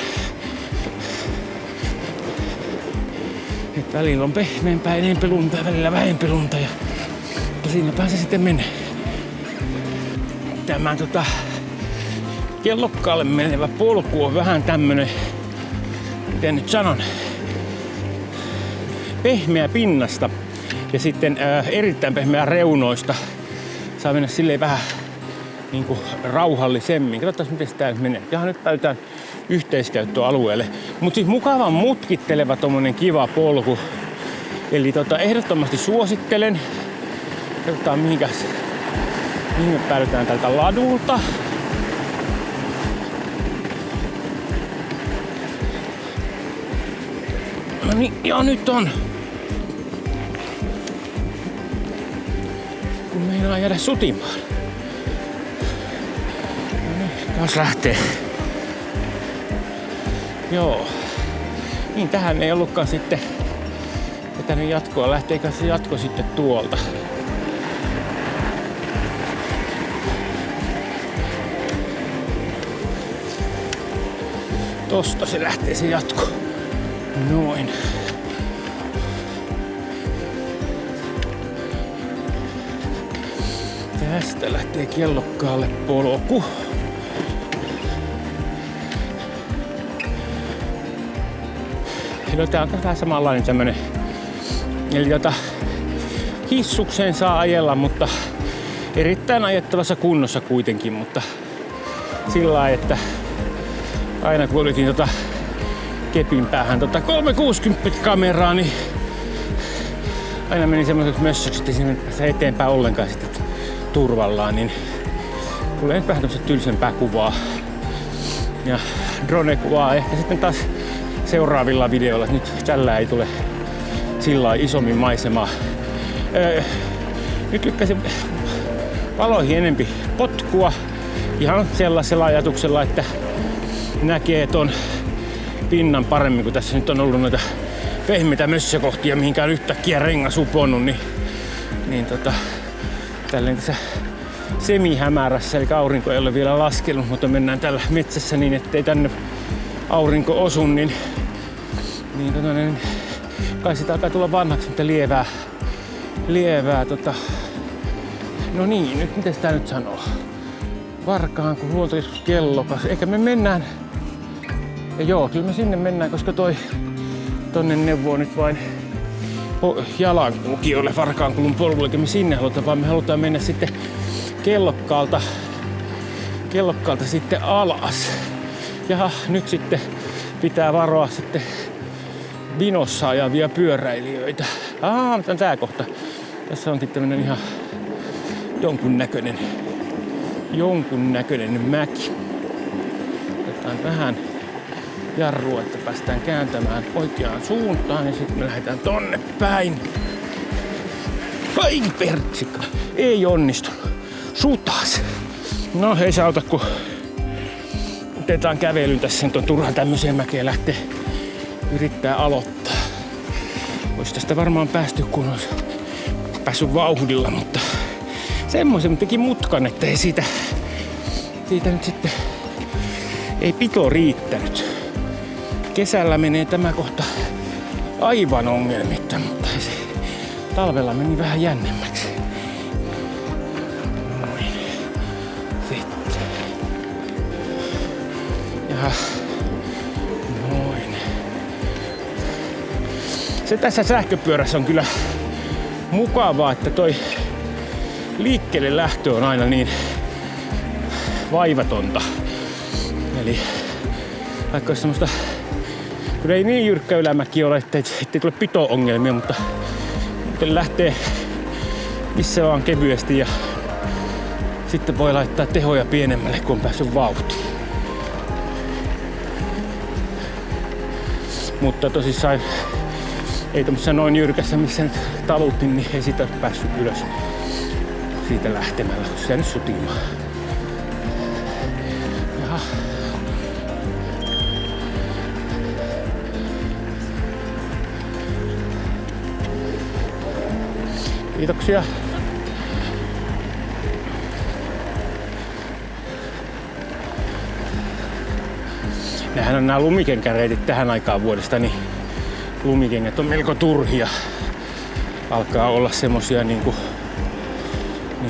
Et välillä on pehmeämpää, enemmän lunta ja välillä vähemmän lunta ja siinäpä se sitten menee. Tämä kellokkaalle menevä polku on vähän tämmönen, miten nyt sanon, pehmeä pinnasta ja sitten erittäin pehmeä reunoista. Saa mennä silleen vähän niinku rauhallisemmin. Katsotaan miten tää menee. Jaha, nyt päädytään yhteiskäyttöalueelle. Mut siis mukavan mutkitteleva tommonen kiva polku. Eli ehdottomasti suosittelen. Katsotaan mihin me päädytään tältä ladulta. No niin, ja nyt on. Kun meinaa jäädä sutimaan. No niin, taas lähtee. Joo. Niin tähän ei ollutkaan sitten vetänyt jatkoa. Lähteekö se jatko sitten tuolta? Tosta se lähtee se jatko. Noin. Tästä lähtee kellokkaalle polku. No tää on vähän samanlainen tämmönen. Eli hissukseen saa ajella, mutta erittäin ajettavassa kunnossa kuitenkin, mutta sillä lailla, että aina kun olikin kepin päähän 360 kameraa, niin aina meni semmoiseksi mössöksi, että ei päästä eteenpäin ollenkaan sitten turvallaan, niin tulee nyt vähän tämmöistä tylsempää kuvaa. Ja drone-kuvaa ehkä sitten taas seuraavilla videoilla. Nyt tällä ei tule sillä isommin maisemaa. Nyt lykkäsin valoihin enempi potkua ihan sellaisella ajatuksella, että näkee ton pinnan paremmin, kun tässä nyt on ollut noita pehmeitä mössökohtia, mihinkä on yhtäkkiä rengas uponnut, niin tälleen tässä semihämärässä, eli aurinko ei ole vielä laskenut, mutta mennään täällä metsässä niin, ettei tänne aurinko osu, niin kai sitä alkaa tulla vanhaksi, mutta lievää no niin, nyt miten tää nyt sanoo? Varkaan kun huoltokeskus kellokas. Eikä me mennään. Ja joo, kyllä me sinne mennään, koska tonne neuvoo nyt vain jalankulkijoille Varkaankulun polulle. Eikä me sinne haluta, vaan me halutaan mennä sitten kellokkaalta sitten alas. Ja nyt sitten pitää varoa sitten vinossa ajavia pyöräilijöitä. Mutta on tää kohta. Tässä onkin tämmönen ihan jonkun näköinen mäki. Otetaan vähän jarrua, että päästään kääntämään oikeaan suuntaan ja sitten me lähdetään tonne päin. Ai pertsikka, ei onnistunut. Sutas. No ei se auta, kun otetaan kävelyn tässä. Nyt on turha tämmöiseen mäkeen lähteä yrittää aloittaa. Ois tästä varmaan päästy, kun olisi päässyt vauhdilla, mutta semmoisen teki mutkan, että ei siitä nyt sitten ei pito riittänyt. Kesällä menee tämä kohta aivan ongelmitta, mutta se talvella meni vähän jännemmäksi. Noin. Sitten. Ja noin. Se tässä sähköpyörässä on kyllä mukavaa, että toi liikkeelle lähtö on aina niin vaivatonta. Eli vaikka olisi semmoista, kun ei niin jyrkkä ylämäki ole, ettei tule pito-ongelmia, mutta lähtee missä vaan kevyesti ja sitten voi laittaa tehoja pienemmälle, kun on päässyt vauhtiin. Mutta tosissaan ei tommosessa noin jyrkässä, missä nyt talutin, niin ei sitä päässyt ylös siitä lähtemällä, kun se nyt sutimaan. Jaha. Kiitoksia. Nämähän on nämä lumikenkäreitit tähän aikaan vuodesta, niin lumikengät on melko turhia. Alkaa olla semmosia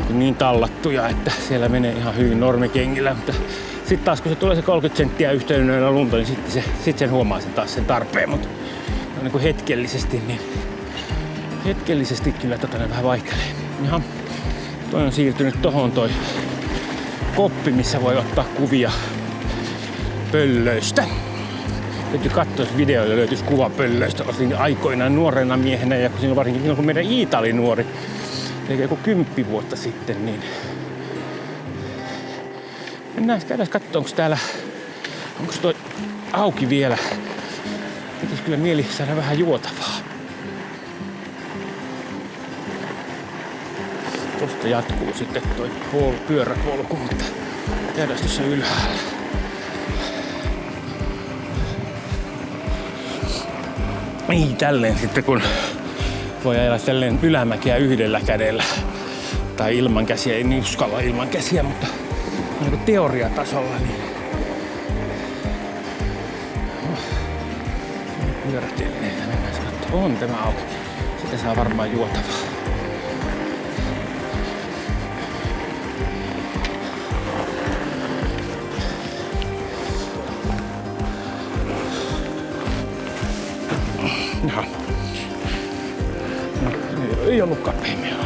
niin tallattuja, että siellä menee ihan hyvin normikengillä. Mutta sitten taas kun se tulee se 30 senttiä yhteydellä lunta, niin sitten sen huomaa sen taas sen tarpeen. Mutta niin hetkellisesti kyllä ne vähän vaihtelee. Jaha, toi on siirtynyt tohon toi koppi, missä voi ottaa kuvia pöllöistä. Täytyy katsoa, jos videoilla löytyisi kuva pöllöistä. Osin aikoinaan nuorena miehenä ja varsinkin kun meidän Iita oli nuori, eli joku 10 vuotta sitten, niin käydään katsoa, onko toi auki vielä. Tekisi kyllä mieli saada vähän juotavaa. Tosta jatkuu sitten toi pyöräpolku, mutta käydään tuossa ylhäällä. Niin tälleen sitten kun voi ajella tälleen ylämäkeä yhdellä kädellä. Tai ilman käsiä, ei niin uskalla ilman käsiä, mutta niin teoriatasolla niin pyörätelineitä mennään katsomaan. On tämä auki. Sitä saa varmaan juotavaa. Jaha. No, ei ollutkaan pehmeää.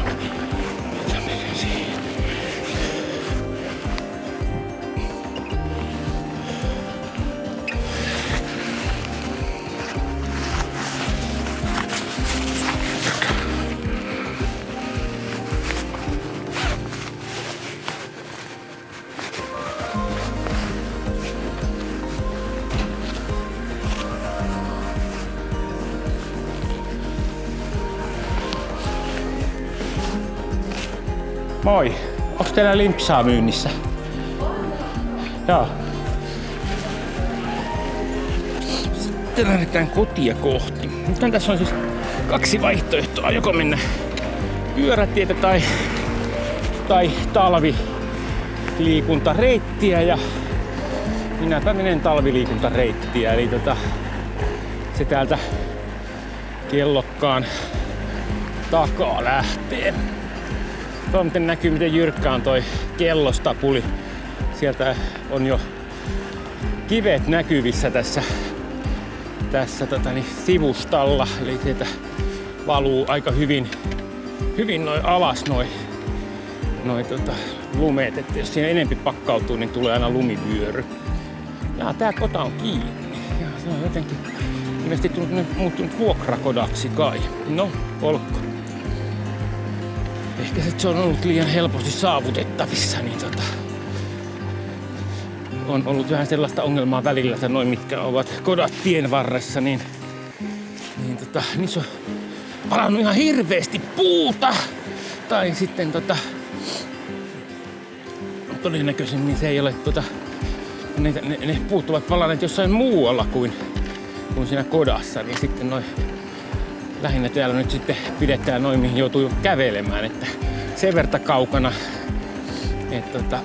Moi! Onks teillä limpsaa myynnissä? Joo. Sitten lähdetään kotia kohti. Nyt tässä on siis 2 vaihtoehtoa. Joko mennä pyörätietä tai talviliikuntareittiä. Ja minäpä menen talviliikuntareittiä. Eli se täältä Kellokkaan takaa lähtee. Tuo miten näkyy, miten jyrkkä on toi Kellostapuli. Sieltä on jo kivet näkyvissä tässä sivustalla. Eli sieltä valuu aika hyvin noin alas noin lumeet. Että jos siinä enempi pakkautuu, niin tulee aina lumivyöry. Ja tää kota on kiinni. Ja se on jotenkin ilmeisesti muuttunut vuokrakodaksi kai. No, olkoon. Ehkä se on ollut liian helposti saavutettavissa, niin on ollut vähän sellaista ongelmaa välillä, että noin mitkä ovat kodat tien varressa, niin niissä on palannut ihan hirveästi puuta. Tai sitten todennäköisemmin se ei ole ne puut ovat palanneet jossain muualla kuin siinä kodassa, niin sitten lähinnä täällä nyt sitten pidetään noin, mihin joutuu kävelemään, että sen verta kaukana, että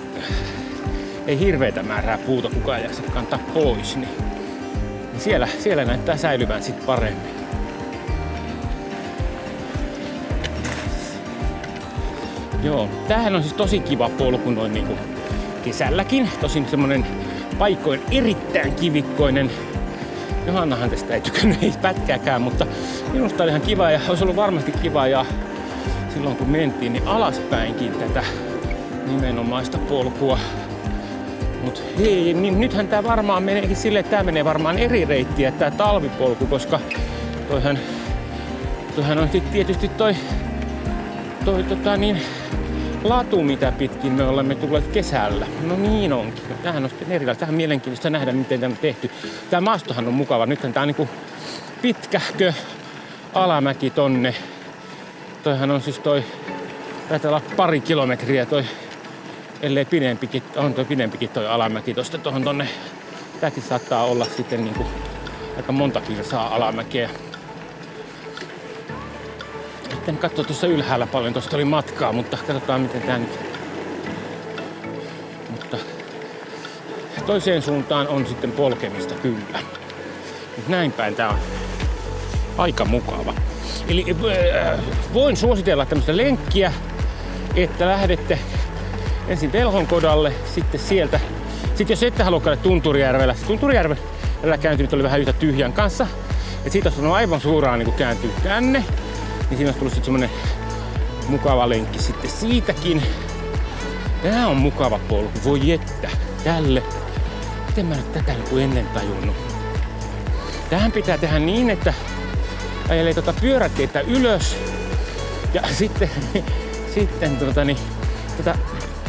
ei hirveätä määrää puuta kukaan jaksa kantaa pois, niin siellä näyttää säilyvän sit paremmin. Joo, tämähän on siis tosi kiva polku noin niinku kesälläkin, tosin semmonen paikoin erittäin kivikkoinen. Johannahan tästä ei tykännyt ei pätkääkään, mutta minusta oli ihan kiva ja olisi ollut varmasti kiva ja silloin kun mentiin niin alaspäinkin tätä nimenomaista polkua. Mut hei, niin nythän tää varmaan meneekin silleen, että tää menee varmaan eri reittiä tää talvipolku, koska toihan on tietysti toi latu, mitä pitkin me olemme tulleet kesällä. No niin onkin. Tämähän on sitten erilaista. Tähän mielenkiintoista nähdä, miten tämä on tehty. Tämä maastohan on mukava. Nythän tämä on niinku pitkähkö alamäki tonne. Toihan on siis taitaa olla 2 kilometriä toi, ellei pidempikin, on toi pidempikin toi alamäki tosta tohon tonne. Tääkin saattaa olla sitten niinku aika monta kilsaa alamäkeä. En katso tuossa ylhäällä paljon, tosta oli matkaa, mutta katsotaan miten tää nyt. Mutta toiseen suuntaan on sitten polkemista kyllä. Mut näin päin tää on aika mukava. Eli voin suositella tämmöistä lenkkiä, että lähdette ensin Velhonkodalle, sitten sieltä. Sitten jos ette halua käydä Tunturijärvellä, Tunturijärvellä käynti oli vähän yhtä tyhjän kanssa. Et siitä olisi aivan suoraan niin kääntyy tänne. Niin siinä olisi tullut sitten semmonen mukava lenkki sitten siitäkin. Tää on mukava polku, voi jettä, tälle. Miten mä nyt tätä joku ennen tajunnut? Tähän pitää tehdä niin, että ajelee pyöräteitä ylös ja sitten tätä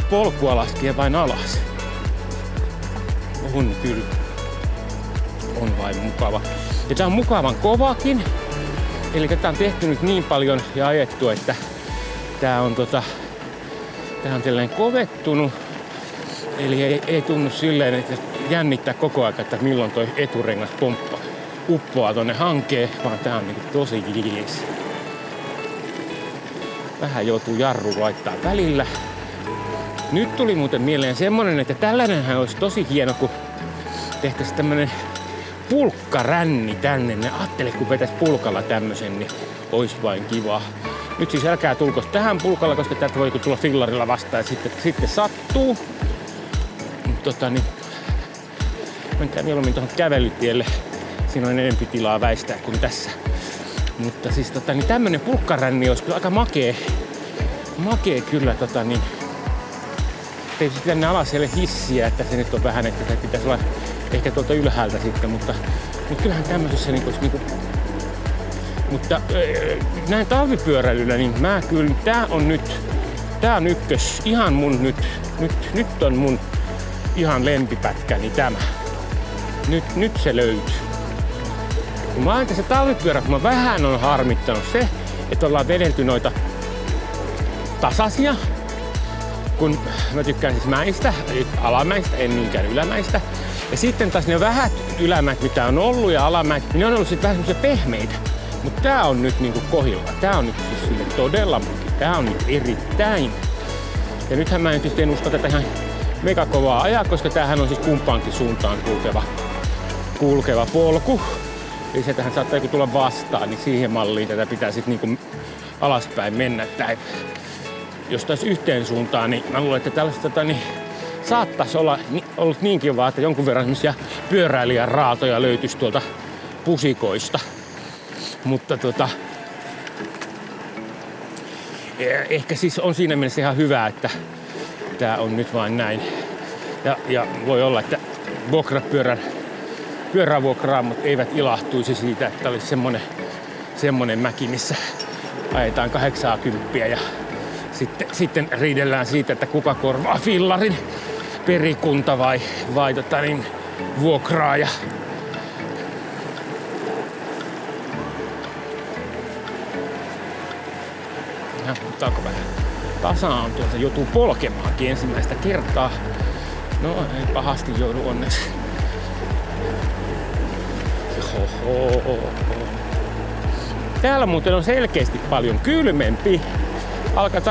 polkua laskee vain alas. On kyllä. On vain mukava. Ja tää on mukavan kovakin. Eli tätä on tehty nyt niin paljon ja ajettu, että tää on tällainen kovettunut. Eli ei tunnu silleen, että jännittää koko ajan, että milloin toi eturengas uppoaa tonne hankeen, vaan tää on niinku tosi jees. Vähän joutuu jarru laittaa välillä. Nyt tuli muuten mieleen semmonen, että tällainenhän olisi tosi hieno, kun tehtäisiin tämmönen pulkkaränni tänne. Ne ajattele, kun vetäisi pulkalla tämmösen, niin olisi vain kiva. Nyt siis älkää tulko tähän pulkalla, koska täältä voi tulla fillarilla vastaan ja sitten sattuu. Mennään mieluummin tuohon kävelytielle. Siinä on enemmän tilaa väistää kuin tässä. Mutta siis niin tämmönen pulkkaränni olisi kyllä aika makee kyllä tietysti tänne alas siellä hissiä, että se nyt on vähän, että se pitäisi olla ehkä tuolta ylhäältä sitten, mutta kyllähän tämmöisessä mutta näin talvipyöräilyllä, niin tää on ykkös, ihan mun nyt on mun ihan lempipätkäni tämä. Nyt se löytyy. Kun mä ajan tässä talvipyörässä, mä vähän on harmittanut se, että ollaan vedelty noita tasaisia. Kun mä tykkään siis mäistä, alamäistä, en niinkään ylämäistä. Ja sitten taas ne vähät ylämäät, mitä on ollut ja alamäät, niin ne on ollut sitten vähän semmosia pehmeitä. Mutta tää on nyt niinku kohilla. Tää on nyt siis sille todella muki. Tää on nyt erittäin. Ja nythän mä en usko tätä ihan megakovaa ajaa, koska tämähän on siis kumpaankin suuntaan kulkeva polku. Eli se tähän saattaa tulla vastaan, niin siihen malliin tätä pitää sitten niinku alaspäin mennä. Jos taas yhteen suuntaan, niin mä luulen, että tällaista niin saattaisi olla ollut niinkin vaan, että jonkun verran semmosia pyöräilijän raatoja löytyisi tuolta pusikoista. Mutta ehkä siis on siinä mielessä ihan hyvä, että tää on nyt vain näin. Ja voi olla, että pyörävuokraamot eivät ilahtuisi siitä, että olisi semmonen mäki, missä ajetaan 80 ja sitten riidellään siitä, että kuka korvaa fillarin, perikunta vai vuokraaja. Ottaako vähän tasaan tuolta, joutuu polkemaankin ensimmäistä kertaa. No ei pahasti joudu onneksi. Täällä muuten on selkeästi paljon kylmempi.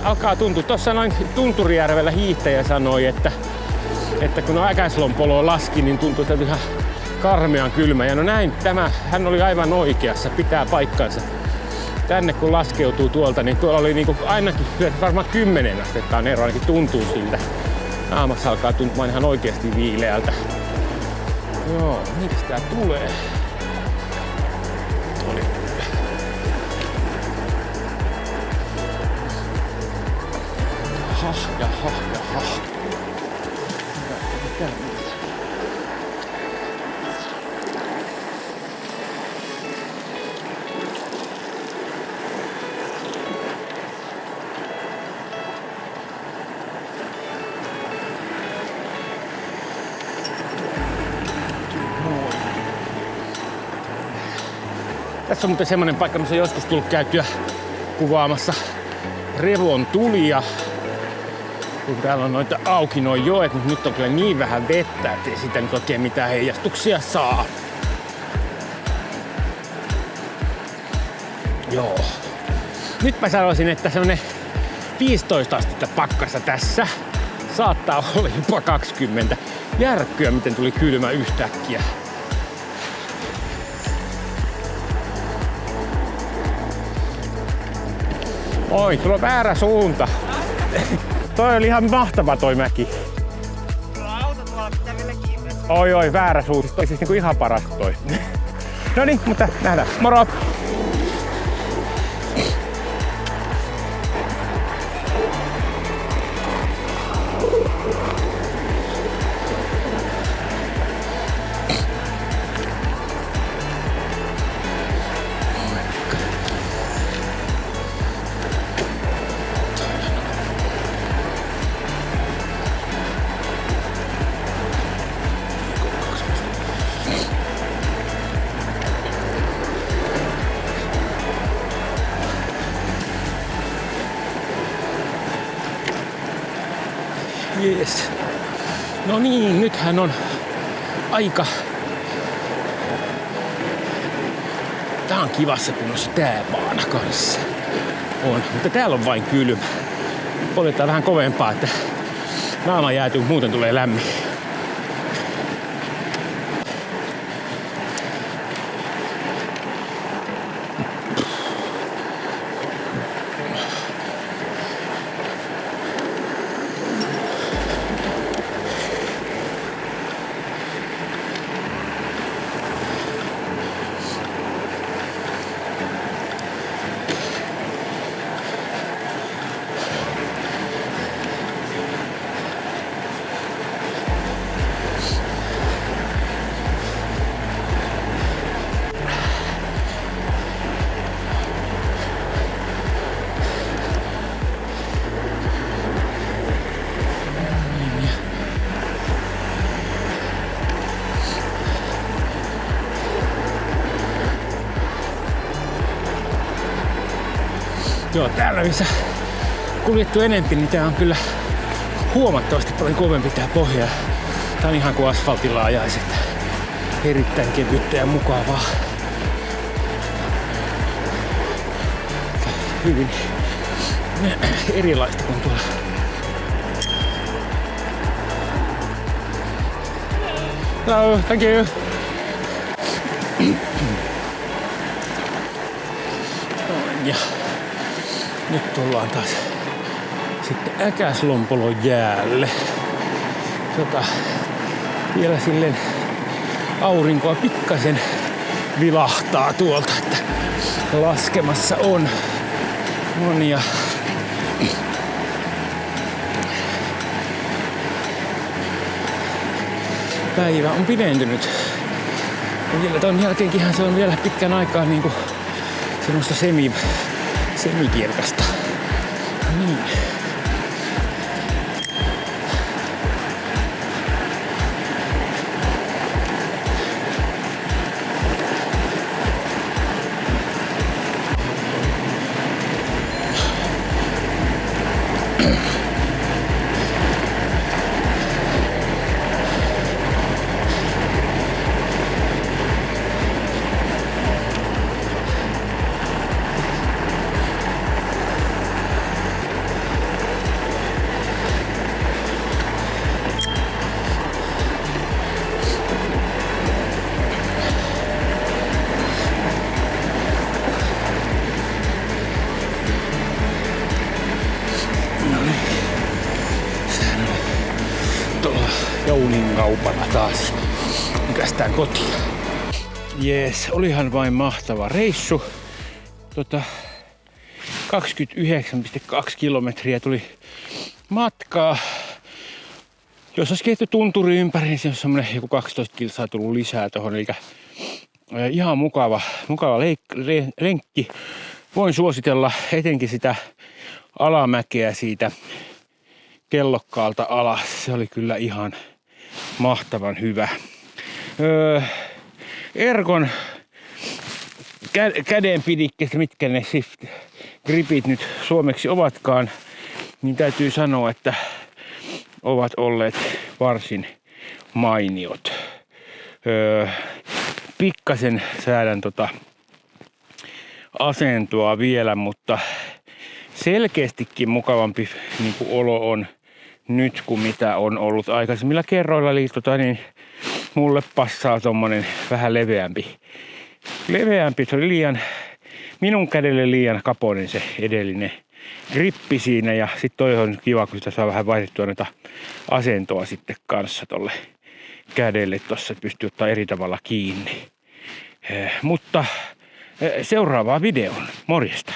Alkaa tuntua. Tuossa noin Tunturijärvellä hiihtäjä sanoi, että kun Äkäslompoloa laski, niin tuntui että ihan karmean kylmä. Ja no näin, hän oli aivan oikeassa, pitää paikkansa. Tänne kun laskeutuu tuolta, niin tuolla oli niinku ainakin varmaan 10 astetta on ero, ainakin tuntuu siltä. Naamassa alkaa tuntumaan ihan oikeasti viileältä. Joo, miksi tää tulee? Oli. Jaha. Mitä? Tässä on muuten semmonen paikka, missä on joskus tullut käytyä kuvaamassa Revon tulia. Kun täällä on noita auki noin joet, mutta nyt on kyllä niin vähän vettä, ettei siitä nyt oikein mitään heijastuksia saa. Joo. Nyt mä sanoisin, että semmonen 15 astetta pakkasta tässä. Saattaa olla jopa 20. Järkkyä, miten tuli kylmä yhtäkkiä. Oi, sulla on väärä suunta. Toi oli ihan mahtava toi mäki. Sulla on auto tuolla, pitää vielä kiinni. Oi, väärä suunta. Toi siis niinku ihan paras toi. Noniin, mutta nähdään. Moro! Jees. No niin, nythän on aika. Tää on kivassa kunnossa tää baana kanssa. On, mutta täällä on vain kylmä. Poljetaan vähän kovempaa, että naama jäätyy, muuten tulee lämmin. Joo, täällä missä kuljettu enempi, niin tää on kyllä huomattavasti paljon kovempi tää pohja. Tää on ihan kuin asfaltilla ajaisi, että erittäin kevyttä ja mukavaa. Hyvin erilaista kuin tuolla. Hello, thank you. Ja nyt tullaan taas sitten Äkäslompolon jäälle. Vielä silleen aurinkoa pikkasen vilahtaa tuolta, että laskemassa on monia. Päivä on pidentynyt. Ja vielä ton jälkeenkinhän se on vielä pitkän aikaa niinku semmoista semikirkasta. Niin. Jounin kaupalla taas kästään kotiin. Jees, olihan vain mahtava reissu. 29,2 kilometriä tuli matkaa. Jos olisi kehitetty tunturi ympäri, niin se on semmoinen joku 12 kilsaa tullut lisää tohon. Eli ihan mukava lenkki. Voin suositella etenkin sitä alamäkeä siitä Kellokkaalta alas. Se oli kyllä ihan mahtavan hyvä. Erkon kädenpidikkeistä, mitkä ne Shift gripit nyt suomeksi ovatkaan, niin täytyy sanoa, että ovat olleet varsin mainiot. Pikkasen säädän asentoa vielä, mutta selkeästikin mukavampi niin kuin olo on nyt kuin mitä on ollut aikaisemmilla kerroilla. Eli niin mulle passaa tommonen vähän leveämpi. Se oli minun kädelle liian kapoinen se edellinen grippi siinä. Ja sit toi on kiva, kun sitä saa vähän vaihdettua näitä asentoa sitten kanssa tolle kädelle tossa, että pystyy ottaa eri tavalla kiinni. Mutta seuraavaan videoon. Morjesta!